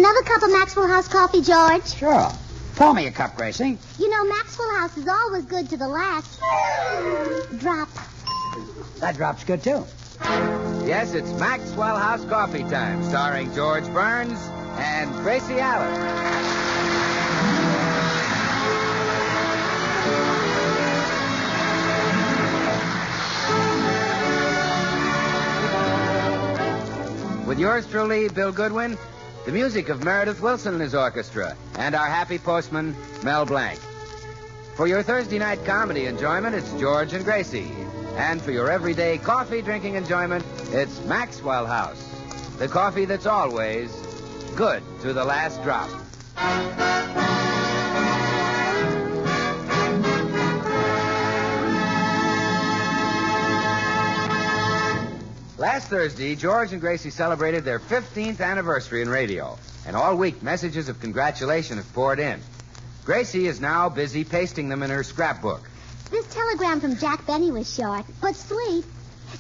Another cup of Maxwell House coffee, George? Sure. Pour me a cup, Gracie. You know, Maxwell House is always good to the last drop. That drop's good, too. Yes, it's Maxwell House Coffee Time, starring George Burns and Gracie Allen. With yours truly, Bill Goodwin, the music of Meredith Wilson and his orchestra, and our happy postman, Mel Blanc. For your Thursday night comedy enjoyment, it's George and Gracie. And for your everyday coffee drinking enjoyment, it's Maxwell House, the coffee that's always good to the last drop. Last Thursday, George and Gracie celebrated their 15th anniversary in radio, and all week messages of congratulation have poured in. Gracie is now busy pasting them in her scrapbook. This telegram from Jack Benny was short, but sweet.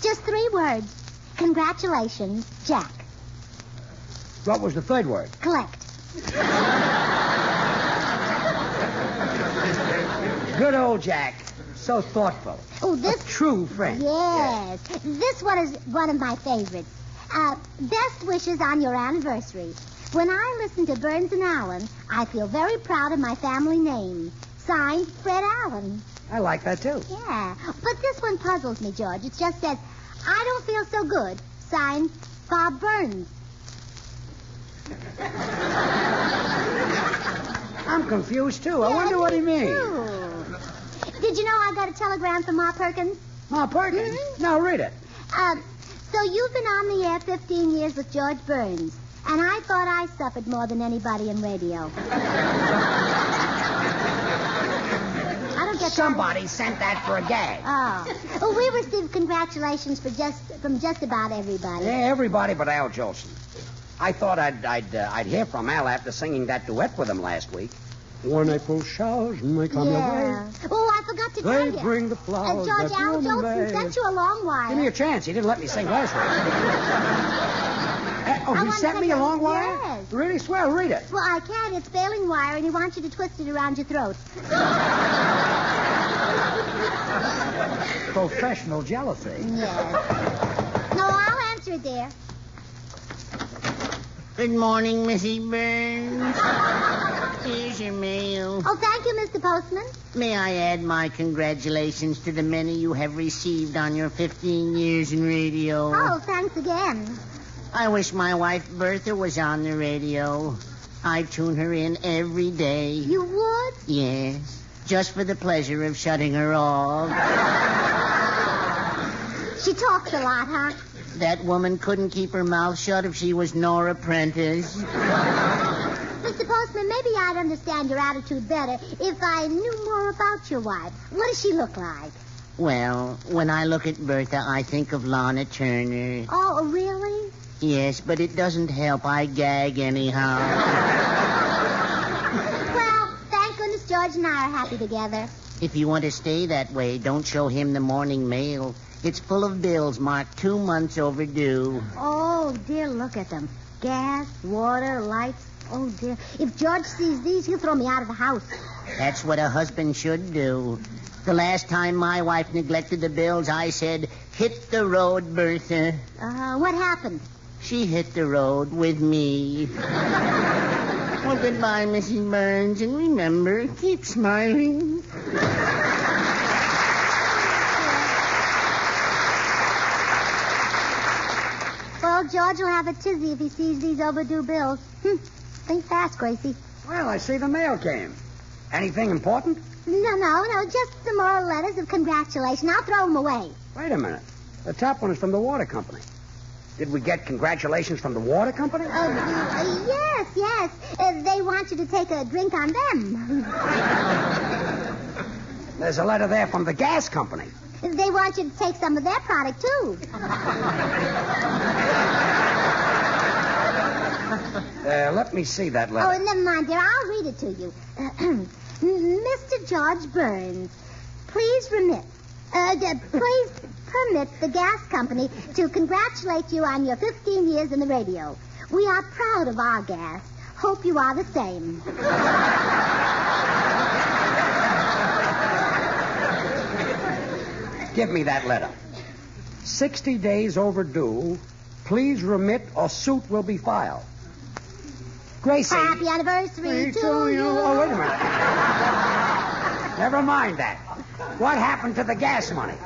Just 3 words. Congratulations, Jack. What was the third word? Collect. Good old Jack. So thoughtful. Oh, this... A true friend. Yes. This one is one of my favorites. Best wishes on your anniversary. When I listen to Burns and Allen, I feel very proud of my family name. Signed, Fred Allen. I like that, too. Yeah. But this one puzzles me, George. It just says, I don't feel so good. Signed, Bob Burns. I'm confused, too. I wonder what he means. Too. Did you know I got a telegram from Ma Perkins? Ma Perkins? Mm-hmm. Now, read it. So you've been on the air 15 years with George Burns, and I thought I suffered more than anybody in radio. I don't get Somebody sent that for a gag. Oh. Well, we received congratulations from just about everybody. Yeah, everybody but Al Jolson. I thought I'd hear from Al after singing that duet with him last week. When April showers may come your way. Oh, I forgot to tell you. They bring the flowers George, that Al bloom in Jolson May. sent you a long wire. Give me a chance. He didn't let me sing last week. He sent me a long wire? Yes. Really? Swell, read it. Well, I can't. It's baling wire, and he wants you to twist it around your throat. Professional jealousy. Yes. No, I'll answer it, dear. Good morning, Missy Burns. Here's your mail. Oh, thank you, Mr. Postman. May I add my congratulations to the many you have received on your 15 years in radio? Oh, thanks again. I wish my wife Bertha was on the radio. I tune her in every day. You would? Yes, just for the pleasure of shutting her off. She talks a lot, huh? That woman couldn't keep her mouth shut if she was Nora Prentice. Mr. Postman, maybe I'd understand your attitude better if I knew more about your wife. What does she look like? Well, when I look at Bertha, I think of Lana Turner. Oh, really? Yes, but it doesn't help. I gag anyhow. Well, thank goodness George and I are happy together. If you want to stay that way, don't show him the morning mail. It's full of bills marked 2 months overdue. Oh, dear, look at them. Gas, water, lights. Oh, dear. If George sees these, he'll throw me out of the house. That's what a husband should do. The last time my wife neglected the bills, I said, hit the road, Bertha. What happened? She hit the road with me. Well, goodbye, Mrs. Burns, and remember, keep smiling. Well, George will have a tizzy if he sees these overdue bills. Think fast, Gracie. Well, I see the mail came. Anything important? No, just some more letters of congratulation. I'll throw them away. Wait a minute. The top one is from the water company. Did we get congratulations from the water company? Yes. They want you to take a drink on them. There's a letter there from the gas company. They want you to take some of their product, too. Let me see that letter. Oh, never mind, dear. I'll read it to you. Mr. George Burns, please permit the gas company to congratulate you on your 15 years in the radio. We are proud of our gas. Hope you are the same. Give me that letter. 60 days overdue. Please remit or suit will be filed. Gracie. Happy anniversary to you. Oh, wait a minute. Never mind that. What happened to the gas money?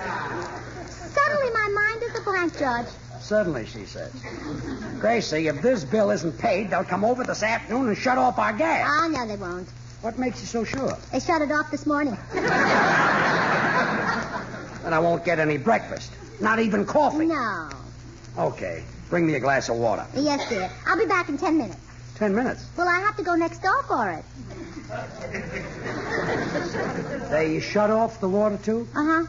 Suddenly my mind is a blank, George. Suddenly, she says. Gracie, if this bill isn't paid, they'll come over this afternoon and shut off our gas. Oh, no, they won't. What makes you so sure? They shut it off this morning. Then I won't get any breakfast. Not even coffee. No. Okay. Bring me a glass of water. Yes, dear. I'll be back in 10 minutes. 10 minutes. Well, I have to go next door for it. They shut off the water, too? Uh-huh.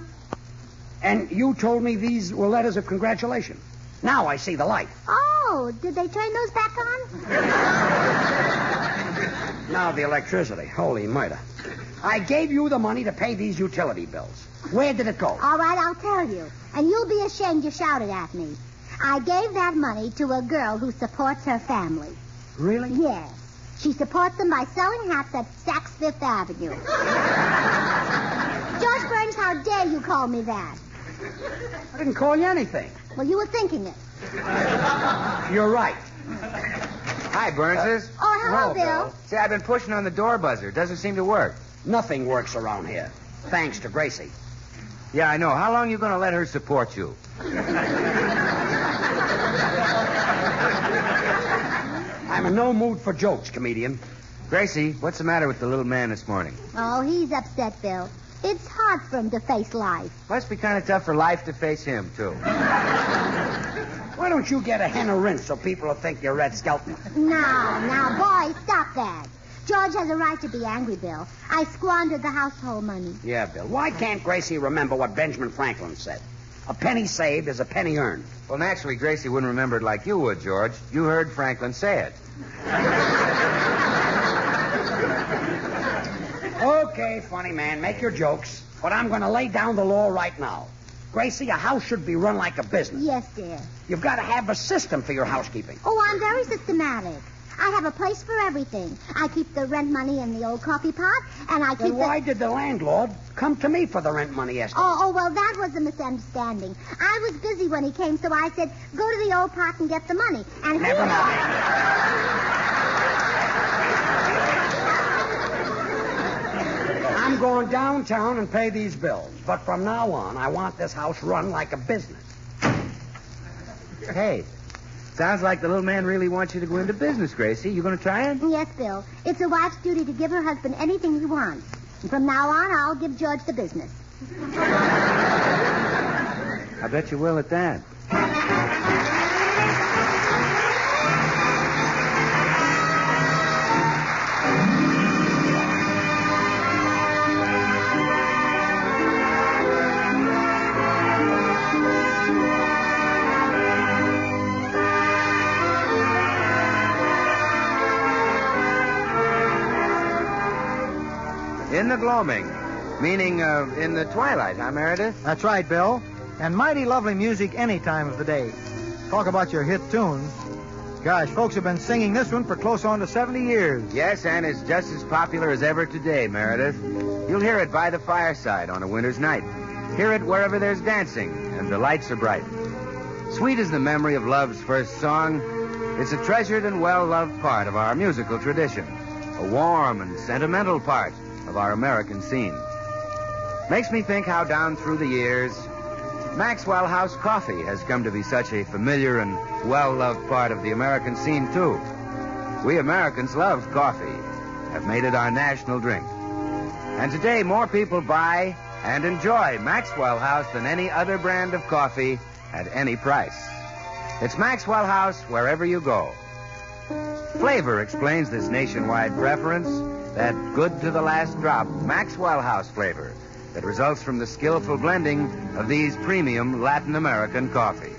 And you told me these were letters of congratulation. Now I see the light. Oh, did they turn those back on? Now the electricity. Holy murder. I gave you the money to pay these utility bills. Where did it go? All right, I'll tell you. And you'll be ashamed you shouted at me. I gave that money to a girl who supports her family. Really? Yes. She supports them by selling hats at Saks Fifth Avenue. George Burns, how dare you call me that? I didn't call you anything. Well, you were thinking it. You're right. Hi, Burnses. Oh, hello, Bill. See, I've been pushing on the door buzzer. It doesn't seem to work. Nothing works around here. Thanks to Gracie. Yeah, I know. How long are you going to let her support you? I'm in no mood for jokes, comedian. Gracie, what's the matter with the little man this morning? Oh, he's upset, Bill. It's hard for him to face life. Must be kind of tough for life to face him, too. Why don't you get a hen of rinse so people will think you're Red Skelton? Now, boy, stop that. George has a right to be angry, Bill. I squandered the household money. Yeah, Bill. Why can't Gracie remember what Benjamin Franklin said? A penny saved is a penny earned. Well, naturally, Gracie wouldn't remember it like you would, George. You heard Franklin say it. Okay, funny man, make your jokes. But I'm going to lay down the law right now. Gracie, a house should be run like a business. Yes, dear. You've got to have a system for your housekeeping. Oh, I'm very systematic. I have a place for everything. I keep the rent money in the old coffee pot, and I keep Then why did the landlord come to me for the rent money yesterday? Oh, well, that was a misunderstanding. I was busy when he came, so I said, go to the old pot and get the money. And Never mind. I'm going downtown and pay these bills. But from now on, I want this house run like a business. Hey, sounds like the little man really wants you to go into business, Gracie. You going to try it? Yes, Bill. It's a wife's duty to give her husband anything he wants. And from now on, I'll give George the business. I bet you will at that. In the gloaming, meaning in the twilight, huh, Meredith? That's right, Bill. And mighty lovely music any time of the day. Talk about your hit tunes. Gosh, folks have been singing this one for close on to 70 years. Yes, and it's just as popular as ever today, Meredith. You'll hear it by the fireside on a winter's night. Hear it wherever there's dancing and the lights are bright. Sweet is the memory of love's first song. It's a treasured and well-loved part of our musical tradition. A warm and sentimental part of our American scene. Makes me think how down through the years, Maxwell House coffee has come to be such a familiar and well-loved part of the American scene, too. We Americans love coffee, have made it our national drink. And today, more people buy and enjoy Maxwell House than any other brand of coffee at any price. It's Maxwell House wherever you go. Flavor explains this nationwide preference, that good to the last drop Maxwell House flavor that results from the skillful blending of these premium Latin American coffees.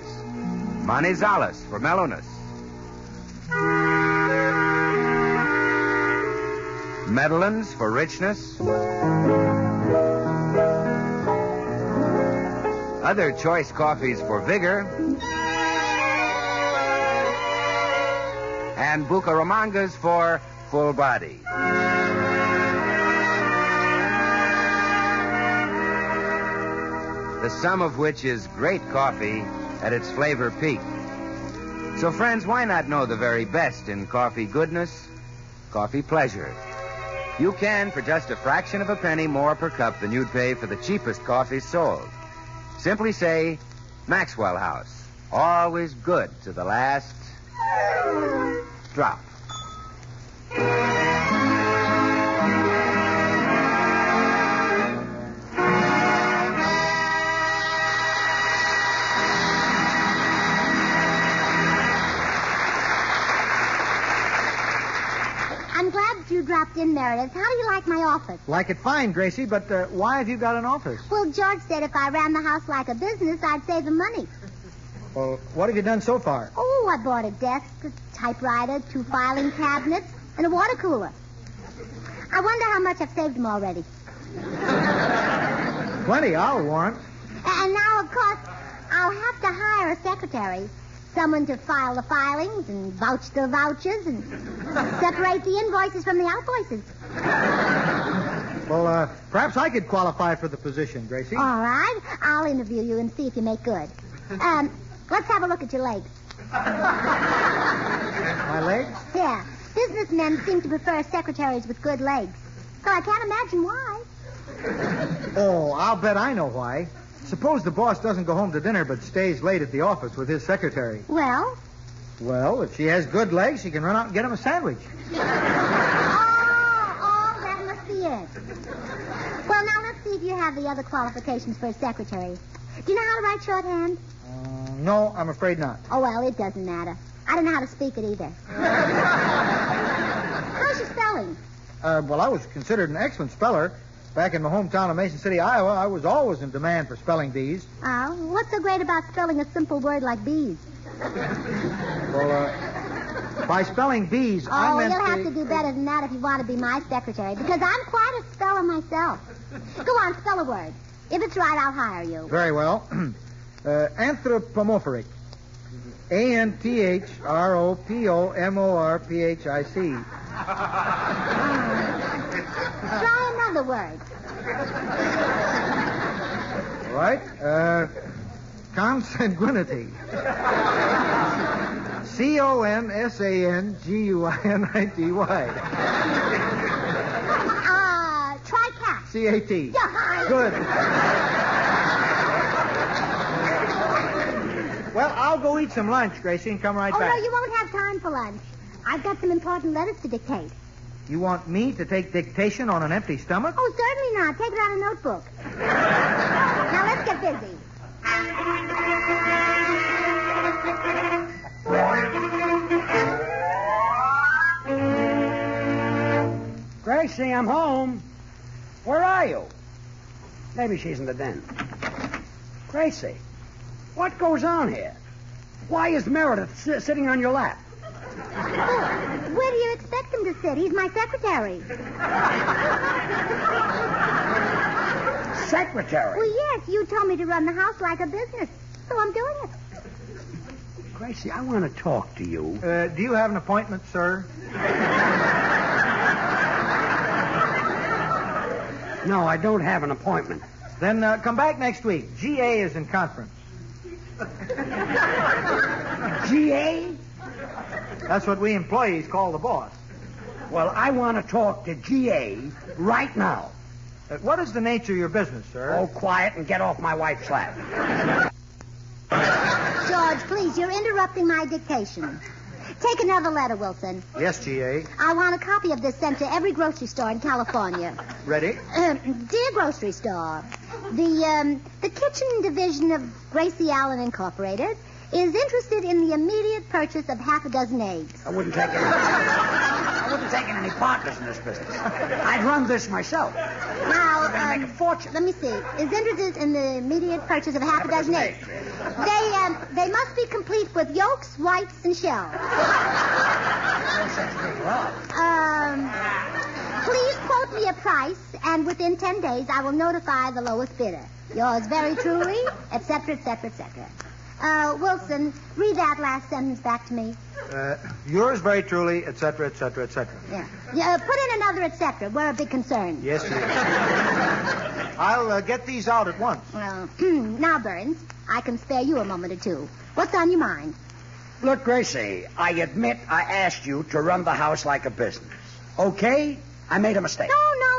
Manizales for mellowness. Medellins for richness. Other choice coffees for vigor. and Bucaramangas for full body. The sum of which is great coffee at its flavor peak. So, friends, why not know the very best in coffee goodness, coffee pleasure? You can for just a fraction of a penny more per cup than you'd pay for the cheapest coffee sold. Simply say, Maxwell House. Always good to the last drop. I'm glad you dropped in, Meredith. How do you like my office? Like it fine, Gracie, but why have you got an office? Well, George said if I ran the house like a business, I'd save him money. Well, what have you done so far? Oh, I bought a desk, a typewriter, 2 filing cabinets, and a water cooler. I wonder how much I've saved him already. Plenty, I'll warrant. And now, of course, I'll have to hire a secretary. Someone to file the filings and vouch the vouchers and separate the invoices from the outvoices. Well, perhaps I could qualify for the position, Gracie. All right. I'll interview you and see if you make good. Let's have a look at your legs. My legs? Yeah. Businessmen seem to prefer secretaries with good legs. So I can't imagine why. Oh, I'll bet I know why. Suppose the boss doesn't go home to dinner but stays late at the office with his secretary. Well? Well, if she has good legs, she can run out and get him a sandwich. Oh, that must be it. Well, now let's see if you have the other qualifications for a secretary. Do you know how to write shorthand? No, I'm afraid not. Oh, well, it doesn't matter. I don't know how to speak it either. How's your spelling? Well, I was considered an excellent speller. Back in my hometown of Mason City, Iowa, I was always in demand for spelling bees. Oh, what's so great about spelling a simple word like bees? Well, by spelling bees, I meant you'll have to do better than that if you want to be my secretary, because I'm quite a speller myself. Go on, spell a word. If it's right, I'll hire you. Very well. Anthropomorphic. ANTHROPOMORPHIC. Try another word. All right. Consanguinity. CONSANGUINITY. Try cat. CAT. Yeah. Good. Well, I'll go eat some lunch, Gracie, and come right back. Oh, no, you won't have time for lunch. I've got some important letters to dictate. You want me to take dictation on an empty stomach? Oh, certainly not. Take it out a notebook. Now, let's get busy. Gracie, I'm home. Where are you? Maybe she's in the den. Gracie, what goes on here? Why is Meredith sitting on your lap? Where do you expect him to sit? He's my secretary. Secretary? Well, yes, you told me to run the house like a business, so I'm doing it. Gracie, I want to talk to you. Do you have an appointment, sir? No, I don't have an appointment. Then come back next week. GA is in conference. GA? That's what we employees call the boss. Well, I want to talk to GA right now. What is the nature of your business, sir? Oh, quiet and get off my wife's lap. George, please, you're interrupting my dictation. Take another letter, Wilson. Yes, GA. I want a copy of this sent to every grocery store in California. Ready? Dear grocery store, the kitchen division of Gracie Allen Incorporated is interested in the immediate purchase of half a dozen eggs. I wouldn't take any partners in this business. I'd run this myself. Now, We're going to make a fortune. let me see. Is interested in the immediate purchase of half a dozen eggs. They must be complete with yolks, whites, and shells. Please quote me a price, and within 10 days I will notify the lowest bidder. Yours very truly, etc., etc., etc. Wilson, read that last sentence back to me. Yours very truly, etc., etc., etc. Yeah, put in another etc. We're a bit concerned. Yes, dear. I'll get these out at once. Well, now, Burns, I can spare you a moment or two. What's on your mind? Look, Gracie, I admit I asked you to run the house like a business. Okay? I made a mistake. No,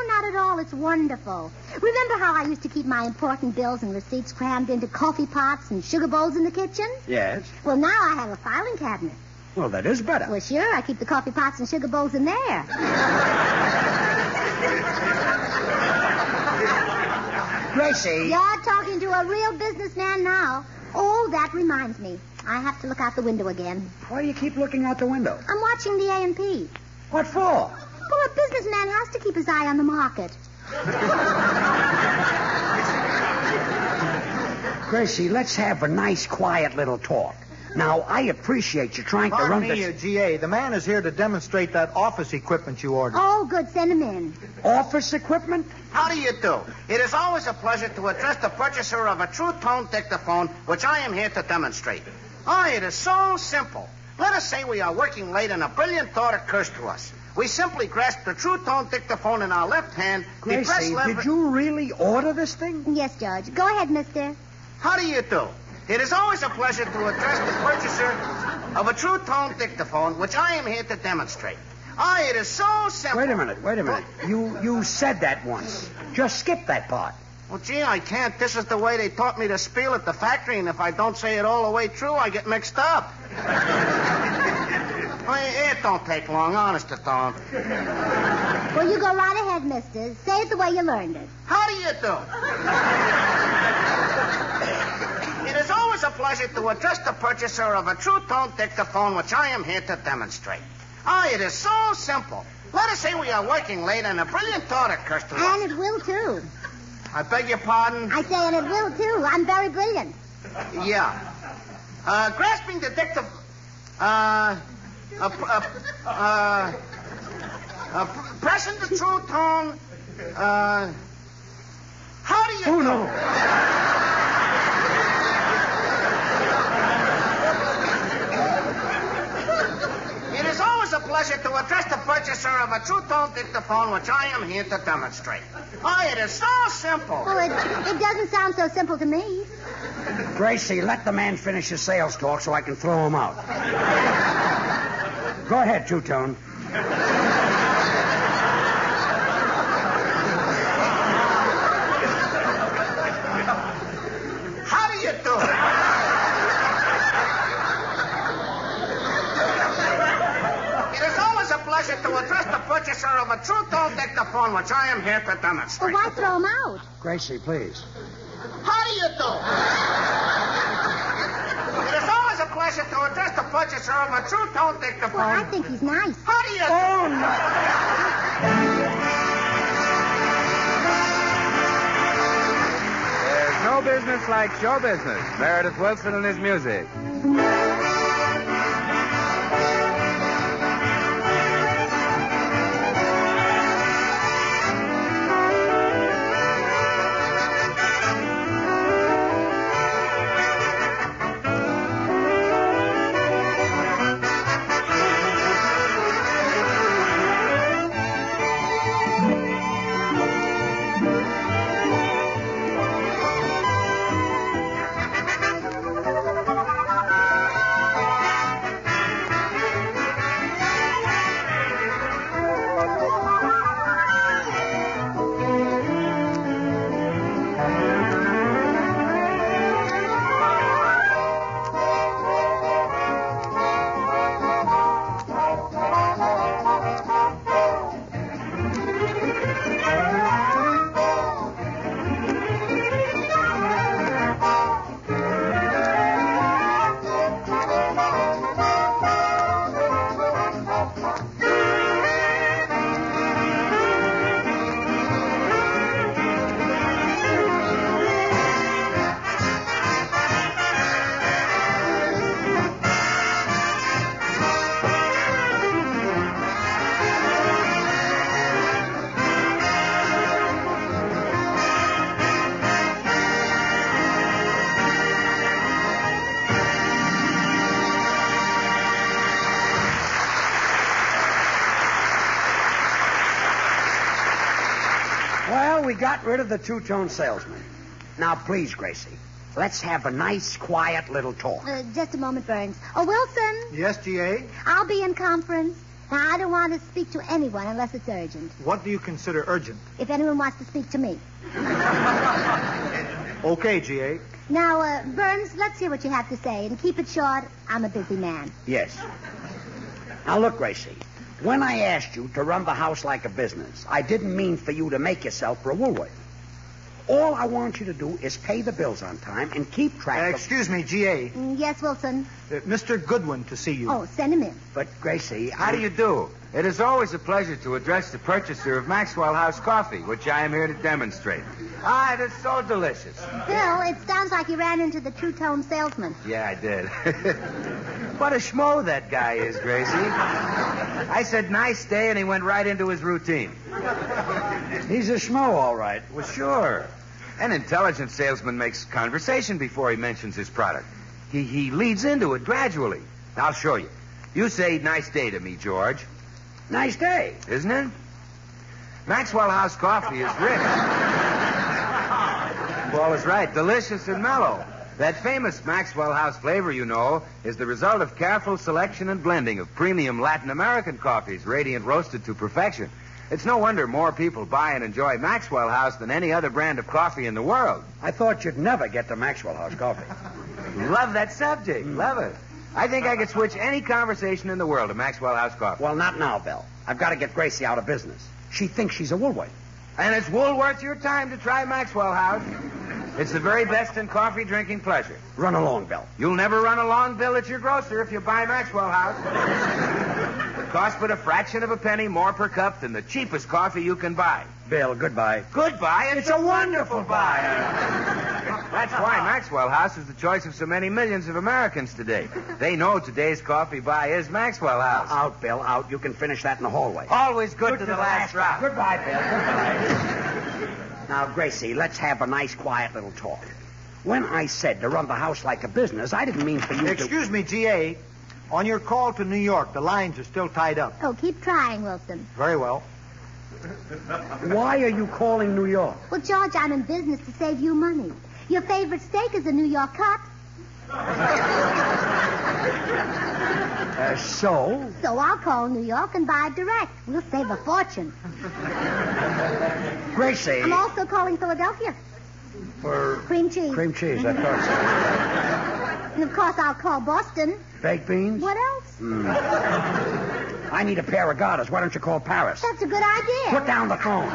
not at all. It's wonderful. Remember how I used to keep my important bills and receipts crammed into coffee pots and sugar bowls in the kitchen? Yes. Well, now I have a filing cabinet. Well, that is better. Well, sure. I keep the coffee pots and sugar bowls in there. Gracie. You're talking to a real businessman now. Oh, that reminds me. I have to look out the window again. Why do you keep looking out the window? I'm watching the A&P. What for? Well, a businessman has to keep his eye on the market. Gracie, let's have a nice, quiet little talk. Now, I appreciate you trying to run Pardon me, this... G.A., the man is here to demonstrate that office equipment you ordered. Oh, good. Send him in. Office equipment? How do you do? It is always a pleasure to address the purchaser of a true-tone dictaphone, which I am here to demonstrate. It is so simple. Let us say we are working late and a brilliant thought occurs to us. We simply grasp the true-tone dictaphone in our left hand, depress Gracie, lever... did you really order this thing? Yes, George. Go ahead, mister. How do you do? It is always a pleasure to address the purchaser of a true-tone dictaphone, which I am here to demonstrate. It is so simple. Wait a minute. You said that once. Just skip that part. Well, gee, I can't. This is the way they taught me to spiel at the factory, and if I don't say it all the way through, I get mixed up. It don't take long, honest to don't. Well, you go right ahead, mister. Say it the way you learned it. How do you do? It is always a pleasure to address the purchaser of a true-tone dictaphone, which I am here to demonstrate. It is so simple. Let us say we are working late and a brilliant thought occurs to us. And it will, too. I beg your pardon? I say, and it will, too. I'm very brilliant. Yeah. Grasping the dictaphone... pressing the true tone... how do you... Oh, no. It is always a pleasure to address the purchaser of a true-tone dictaphone, which I am here to demonstrate. It is so simple. Oh, it doesn't sound so simple to me. Gracie, let the man finish his sales talk so I can throw him out. Go ahead, Two-Tone. How do you do it? It is always a pleasure to address the purchaser of a true-tone dictaphone, which I am here to demonstrate. Well, why throw him out? Gracie, please. How do you do? It is always a pleasure to address the purchaser of a true-tone dictaphone. Well, I think he's nice. How do you do? Oh, no. There's no business like show business. Meredith Wilson and his music. Well, we got rid of the two-tone salesman. Now, please, Gracie, let's have a nice, quiet little talk. Just a moment, Burns. Oh, Wilson, Yes, G.A.? I'll be in conference. Now, I don't want to speak to anyone unless it's urgent. What do you consider urgent? If anyone wants to speak to me. Okay, G.A. Now, Burns, let's hear what you have to say, and keep it short. I'm a busy man. Yes. Now, look, Gracie, when I asked you to run the house like a business, I didn't mean for you to make yourself for a Woolworth. All I want you to do is pay the bills on time and keep track of... Excuse me, G.A. Yes, Wilson. Mr. Goodwin to see you. Oh, send him in. But, Gracie, How do you do? It is always a pleasure to address the purchaser of Maxwell House coffee, which I am here to demonstrate. Ah, it is so delicious. Bill, it sounds like you ran into the two-tone salesman. Yeah, I did. What a schmo that guy is, Gracie. I said, nice day, and he went right into his routine. He's a schmo, all right. Well, sure. An intelligent salesman makes conversation before he mentions his product. He leads into it gradually. I'll show you. You say nice day to me, George. Nice day. Isn't it? Maxwell House coffee is rich. Paul is right. Delicious and mellow. That famous Maxwell House flavor, you know, is the result of careful selection and blending of premium Latin American coffees, radiant roasted to perfection. It's no wonder more people buy and enjoy Maxwell House than any other brand of coffee in the world. I thought you'd never get to Maxwell House coffee. Love that subject. Love it. I think I could switch any conversation in the world to Maxwell House coffee. Well, not now, Bill. I've got to get Gracie out of business. She thinks she's a Woolworth. And it's well worth your time to try Maxwell House. It's the very best in coffee drinking pleasure. Run along, Bill. You'll never run a long bill at your grocer if you buy Maxwell House. It costs but a fraction of a penny more per cup than the cheapest coffee you can buy. Bill, goodbye. Goodbye. It's a wonderful buy. That's why Maxwell House is the choice of so many millions of Americans today. They know today's coffee buy is Maxwell House. Out, Bill, out. You can finish that in the hallway. Always good to the last drop. Goodbye, Bill. Goodbye. Now, Gracie, let's have a nice, quiet little talk. When I said to run the house like a business, I didn't mean for you to... Excuse me, G.A. On your call to New York, the lines are still tied up. Oh, keep trying, Wilson. Very well. Why are you calling New York? Well, George, I'm in business to save you money. Your favorite steak is a New York cut. So? So I'll call New York and buy it direct. We'll save a fortune. Gracie. I'm also calling Philadelphia. For... Cream cheese. Cream cheese, I thought And, of course, I'll call Boston. so. Baked beans? What else? I need a pair of garters. Why don't you call Paris? That's a good idea. Put down the phone.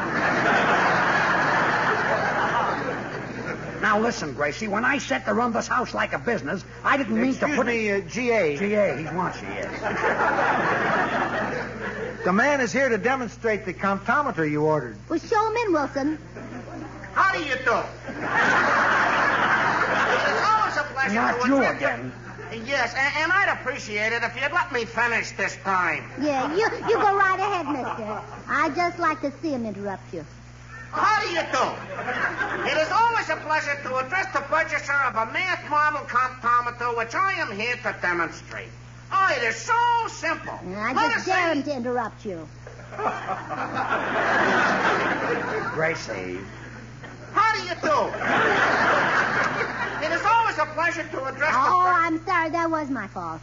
Now, listen, Gracie. When I said to run this house like a business, I didn't mean to put... Excuse me, G.A. G.A., he wants you, yes. The man is here to demonstrate the comptometer you ordered. Well, show him in, Wilson. How do you do? It's always a pleasure Not to you address again. Yes, and I'd appreciate it if you'd let me finish this time. Yeah, you go right ahead, mister. I'd just like to see him interrupt you. How do you do? It is always a pleasure to address the purchaser of a math model comptometer, which I am here to demonstrate. Oh, it is so simple. I Let just us dare say- him to interrupt you. Gracie. How do you do? It is always a pleasure to address Oh, the... I'm sorry. That was my fault.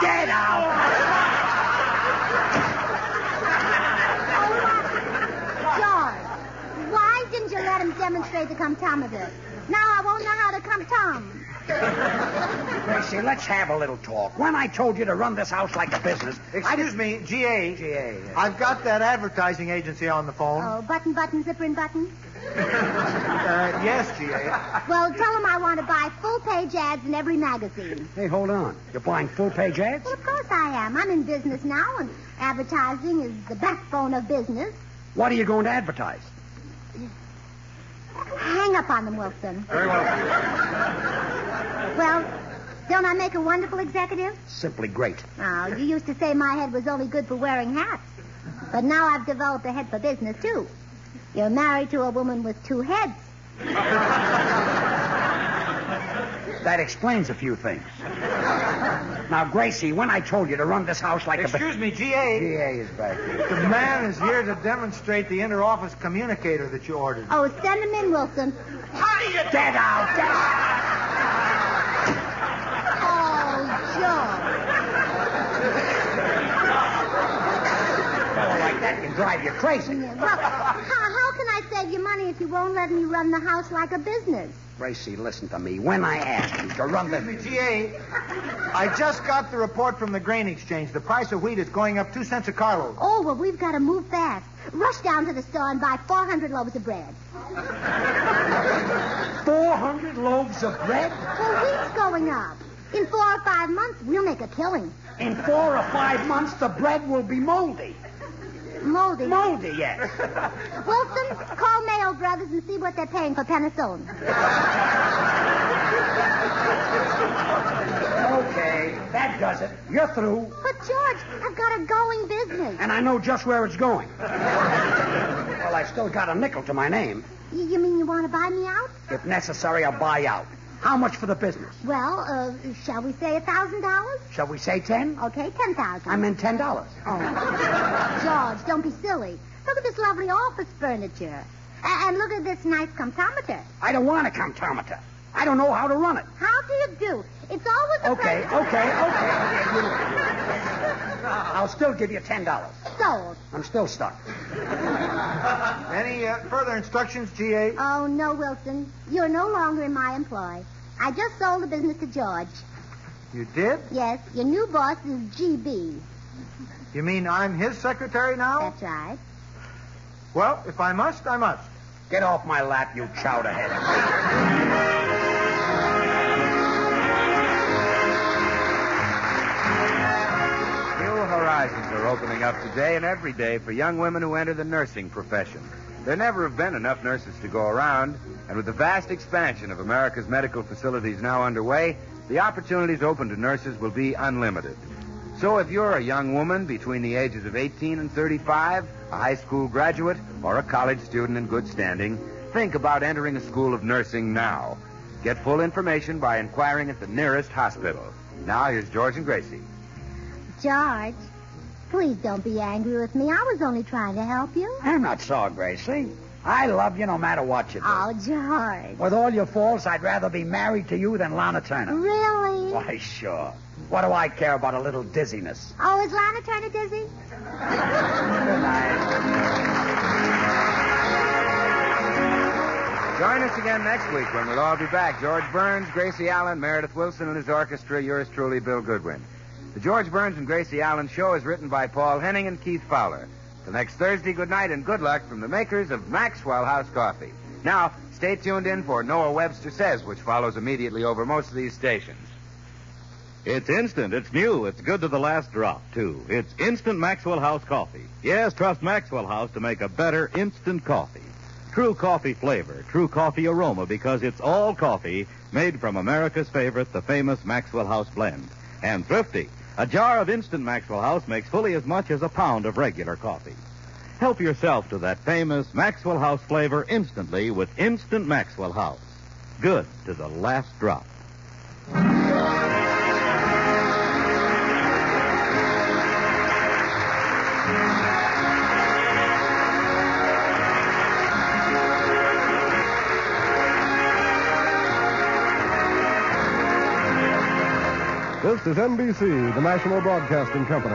Get out! George, why didn't you let him demonstrate the comptometer? Now I won't know how to comptom. Gracie, let's have a little talk. When I told you to run this house like a business... Excuse me, G.A. G.A., yes. I've got that advertising agency on the phone. Oh, button, zipper, and button? Yes, G.A. Well, tell him I want to buy full-page ads in every magazine. Hey, hold on. You're buying full-page ads? Well, of course I am. I'm in business now, and advertising is the backbone of business. What are you going to advertise? Hang up on them, Wilson. Very well. Well, don't I make a wonderful executive? Simply great. Now, you used to say my head was only good for wearing hats. But now I've developed a head for business, too. You're married to a woman with two heads. That explains a few things. Now, Gracie, when I told you to run this house like Excuse me, G.A. G.A. is back here. The man is here to demonstrate the inter-office communicator that you ordered. Oh, send him in, Wilson. How do you Get out! Get out! Oh, George. A fellow like that can drive you crazy. Well, how can I save you money if you won't let me run the house like a business? Gracie, listen to me. When I asked you to run the... G.A., I just got the report from the grain exchange. The price of wheat is going up 2 cents a carload. Oh, well, we've got to move fast. Rush down to the store and buy 400 loaves of bread. 400 loaves of bread? Well, wheat's going up. In 4 or 5 months, we'll make a killing. In 4 or 5 months, the bread will be moldy. Moldy. Moldy, yes. Wilson, call Mayo Brothers and see what they're paying for penicillin. Okay, that does it. You're through. But, George, I've got a going business. And I know just where it's going. Well, I still got a nickel to my name. You mean you want to buy me out? If necessary, I'll buy out. How much for the business? Well, shall we say $1,000? Shall we say 10? Okay, 10,000. I meant $10. Oh, George, don't be silly. Look at this lovely office furniture. And look at this nice comptometer. I don't want a comptometer. I don't know how to run it. How do you do? It's always the Okay. I'll still give you $10. Sold. I'm still stuck. Any further instructions, G.A.? Oh, no, Wilson. You're no longer in my employ. I just sold the business to George. You did? Yes, your new boss is G.B. You mean I'm his secretary now? That's right. Well, if I must, I must. Get off my lap, you chowderhead. Horizons are opening up today and every day for young women who enter the nursing profession. There never have been enough nurses to go around, and with the vast expansion of America's medical facilities now underway, the opportunities open to nurses will be unlimited. So if you're a young woman between the ages of 18 and 35, a high school graduate, or a college student in good standing, think about entering a school of nursing now. Get full information by inquiring at the nearest hospital. Now, here's George and Gracie. George, please don't be angry with me. I was only trying to help you. I'm not sorry, Gracie. I love you no matter what you do. Oh, George. With all your faults, I'd rather be married to you than Lana Turner. Really? Why, sure. What do I care about a little dizziness? Oh, is Lana Turner dizzy? Good night. Join us again next week when we'll all be back. George Burns, Gracie Allen, Meredith Wilson and his orchestra, yours truly, Bill Goodwin. The George Burns and Gracie Allen show is written by Paul Henning and Keith Fowler. Till next Thursday, good night and good luck from the makers of Maxwell House Coffee. Now, stay tuned in for Noah Webster Says, which follows immediately over most of these stations. It's instant. It's new. It's good to the last drop, too. It's instant Maxwell House coffee. Yes, trust Maxwell House to make a better instant coffee. True coffee flavor, true coffee aroma, because it's all coffee made from America's favorite, the famous Maxwell House blend. And thrifty. A jar of instant Maxwell House makes fully as much as a pound of regular coffee. Help yourself to that famous Maxwell House flavor instantly with Instant Maxwell House. Good to the last drop. This is NBC, the National Broadcasting Company.